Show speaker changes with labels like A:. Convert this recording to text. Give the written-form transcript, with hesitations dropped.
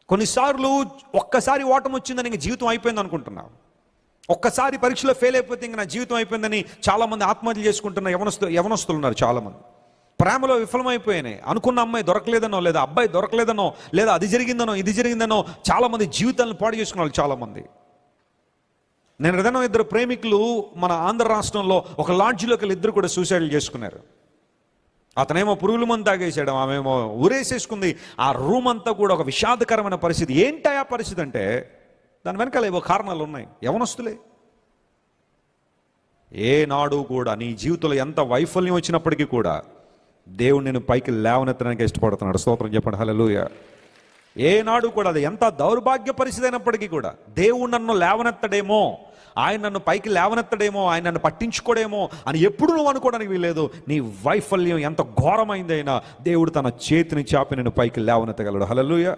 A: కొన్నిసార్లు ఒక్కసారి ఓటమి వచ్చిందని ఇంక జీవితం అయిపోయింది అనుకుంటున్నావు. ఒక్కసారి పరీక్షలో ఫెయిల్ అయిపోతే ఇంక నా జీవితం అయిపోయిందని చాలామంది ఆత్మహత్యలు చేసుకుంటున్న యవనస్తులు ఉన్నారు. చాలామంది ప్రేమలో విఫలమైపోయినాయి. అనుకున్న అమ్మాయి దొరకలేదనో, లేదా అబ్బాయి దొరకలేదనో, లేదా అది జరిగిందనో ఇది జరిగిందనో చాలామంది జీవితాలను పాడు చేసుకున్న వాళ్ళు చాలామంది. నేను ఏదైనా ఇద్దరు ప్రేమికులు మన ఆంధ్ర రాష్ట్రంలో ఒక లాడ్జిలోకి వెళ్ళి ఇద్దరు కూడా సూసైడ్లు చేసుకున్నారు. అతనేమో పురుగుల మందు తాగేసాడు, ఆమెమో ఊరేసేసుకుంది. ఆ రూమ్ అంతా కూడా ఒక విషాదకరమైన పరిస్థితి. ఏంటి ఆ పరిస్థితి అంటే దాని వెనకాల ఏవో కారణాలు ఉన్నాయి. యవనస్తులే. ఏనాడు కూడా నీ జీవితంలో ఎంత వైఫల్యం వచ్చినప్పటికీ కూడా దేవుడు నేను పైకి లేవనెత్తడానికి ఇష్టపడుతున్నాడు. స్తోత్రం చెప్పండి, హల్లెలూయా. ఏనాడు కూడా అది ఎంత దౌర్భాగ్య పరిస్థితి అయినప్పటికీ కూడా దేవుడు నన్ను లేవనెత్తడేమో, ఆయన నన్ను పైకి లేవనెత్తడేమో, ఆయన నన్ను పట్టించుకోడేమో అని ఎప్పుడు నువ్వు అనుకోవడానికి వీల్లేదు. నీ వైఫల్యం ఎంత ఘోరమైందైనా దేవుడు తన చేతిని చాపి నిన్ను పైకి లేవనెత్తగలడు. హల్లెలూయా.